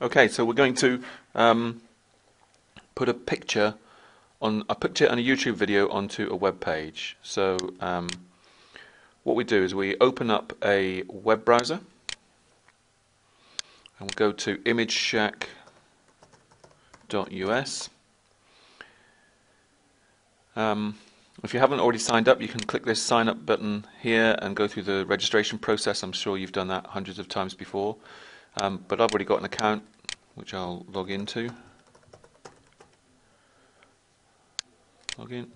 Okay, so we're going to put a picture and a YouTube video onto a web page. So what we do is we open up a web browser and we'll go to imageshack.us. If you haven't already signed up, you can click this sign up button here and go through the registration process. I'm sure you've done that hundreds of times before, but I've already got an account which I'll log into. Log in.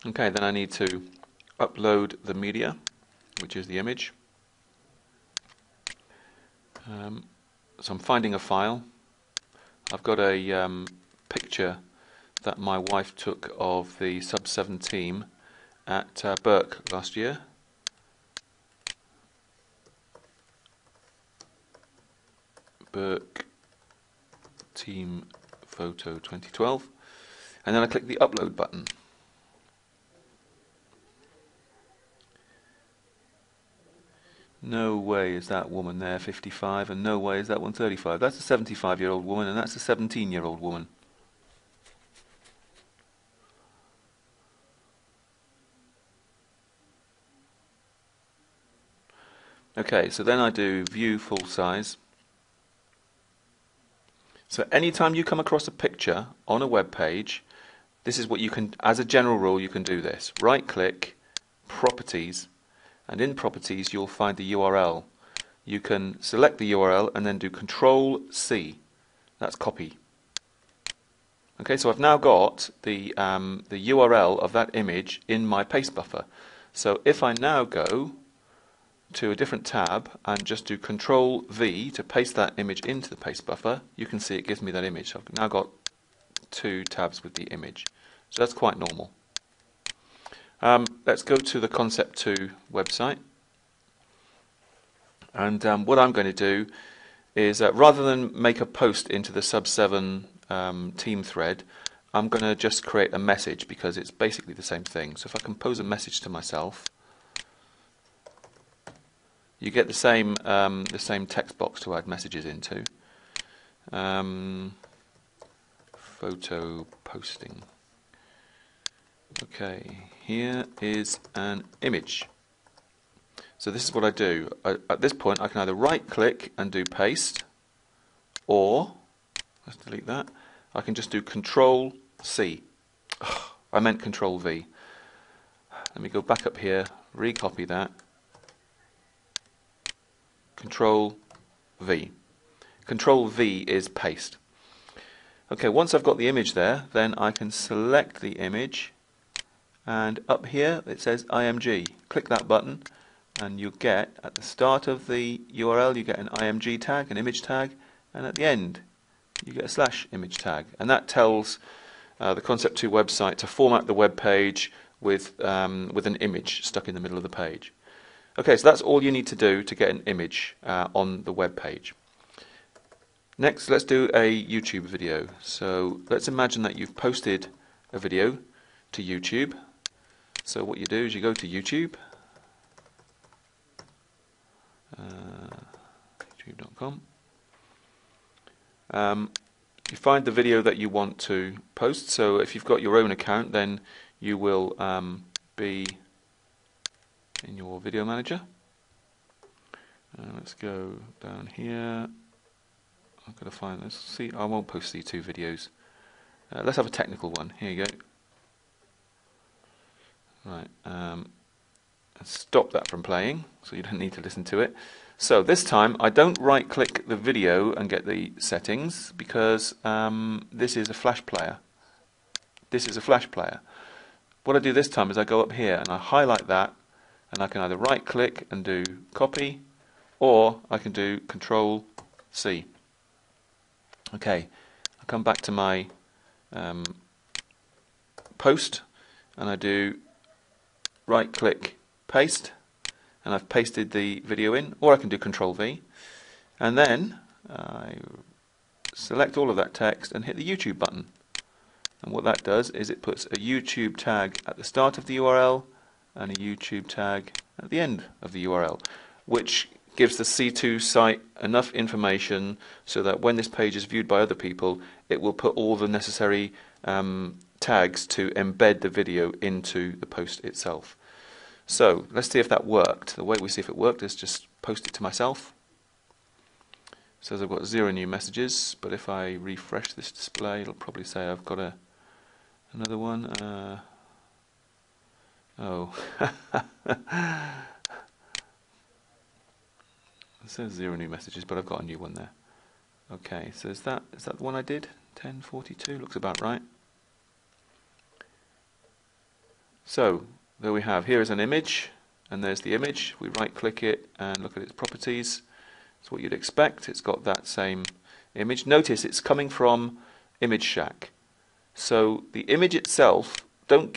Okay, then I need to upload the media, which is the image. So I'm finding a file. I've got a picture that my wife took of the sub-7 team at Burke last year. Burke team photo 2012, and then I click the upload button. No way is that woman there 55, and no way is that one 35. That's a 75-year-old woman, and that's a 17-year-old woman. Okay, so then I do view full size. So anytime you come across a picture on a web page, this is what you can, as a general rule, you can do this. Right click, properties, and in properties you'll find the URL. You can select the URL and then do Control C. That's copy. Okay, so I've now got the URL of that image in my paste buffer. So if I now go to a different tab and just do Control V to paste that image into the paste buffer, you can see it gives me that image. So I've now got two tabs with the image. So that's quite normal. Let's go to the Concept 2 website. And what I'm going to do is, rather than make a post into the sub-7 team thread, I'm going to just create a message because it's basically the same thing. So if I compose a message to myself, you get the same text box to add messages into. Photo posting. Okay, here is an image. So this is what I do. At this point, I can either right-click and do paste, or let's delete that. I can just do Control C. Oh, I meant Control V. Let me go back up here, recopy that. Control V. Control V is paste. Okay, once I've got the image there, then I can select the image, and up here it says IMG. Click that button and you get, at the start of the URL, you get an IMG tag, an image tag, and at the end you get a /image tag. And that tells the Concept 2 website to format the web page with an image stuck in the middle of the page. Okay, so that's all you need to do to get an image on the web page. Next, let's do a YouTube video. So let's imagine that you've posted a video to YouTube. So what you do is you go to YouTube, youtube.com. You find the video that you want to post. So if you've got your own account, then you will be in your video manager. Let's go down here. I'm going to find this. See, I won't post these two videos. Let's have a technical one. Here you go. Right. Stop that from playing, so you don't need to listen to it. So this time I don't right-click the video and get the settings because this is a flash player. This is a flash player. What I do this time is I go up here and I highlight that, and I can either right-click and do copy, or I can do Control C. Okay, I come back to my post, and I do right-click, paste, and I've pasted the video in, or I can do Control V, and then I select all of that text and hit the YouTube button. And what that does is it puts a YouTube tag at the start of the URL and a YouTube tag at the end of the URL, which gives the C2 site enough information so that when this page is viewed by other people, it will put all the necessary tags to embed the video into the post itself. So let's see if that worked. The way we see if it worked is just post it to myself. It says I've got 0 new messages, but if I refresh this display, it'll probably say I've got another one. Oh. It says 0 new messages, but I've got a new one there. Okay, so is that the one I did? 1042, looks about right. So there we have, here is an image, and there's the image. We right click it and look at its properties. It's what you'd expect. It's got that same image. Notice it's coming from Image Shack. So the image itself, don't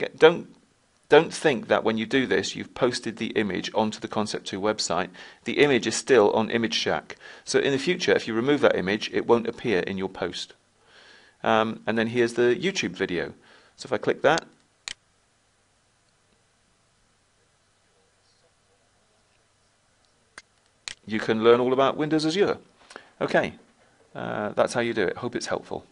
think that when you do this you've posted the image onto the Concept2 website. The image is still on Image Shack. So in the future, if you remove that image, it won't appear in your post. And then here's the YouTube video. So if I click that, you can learn all about Windows Azure. Okay, that's how you do it. Hope it's helpful.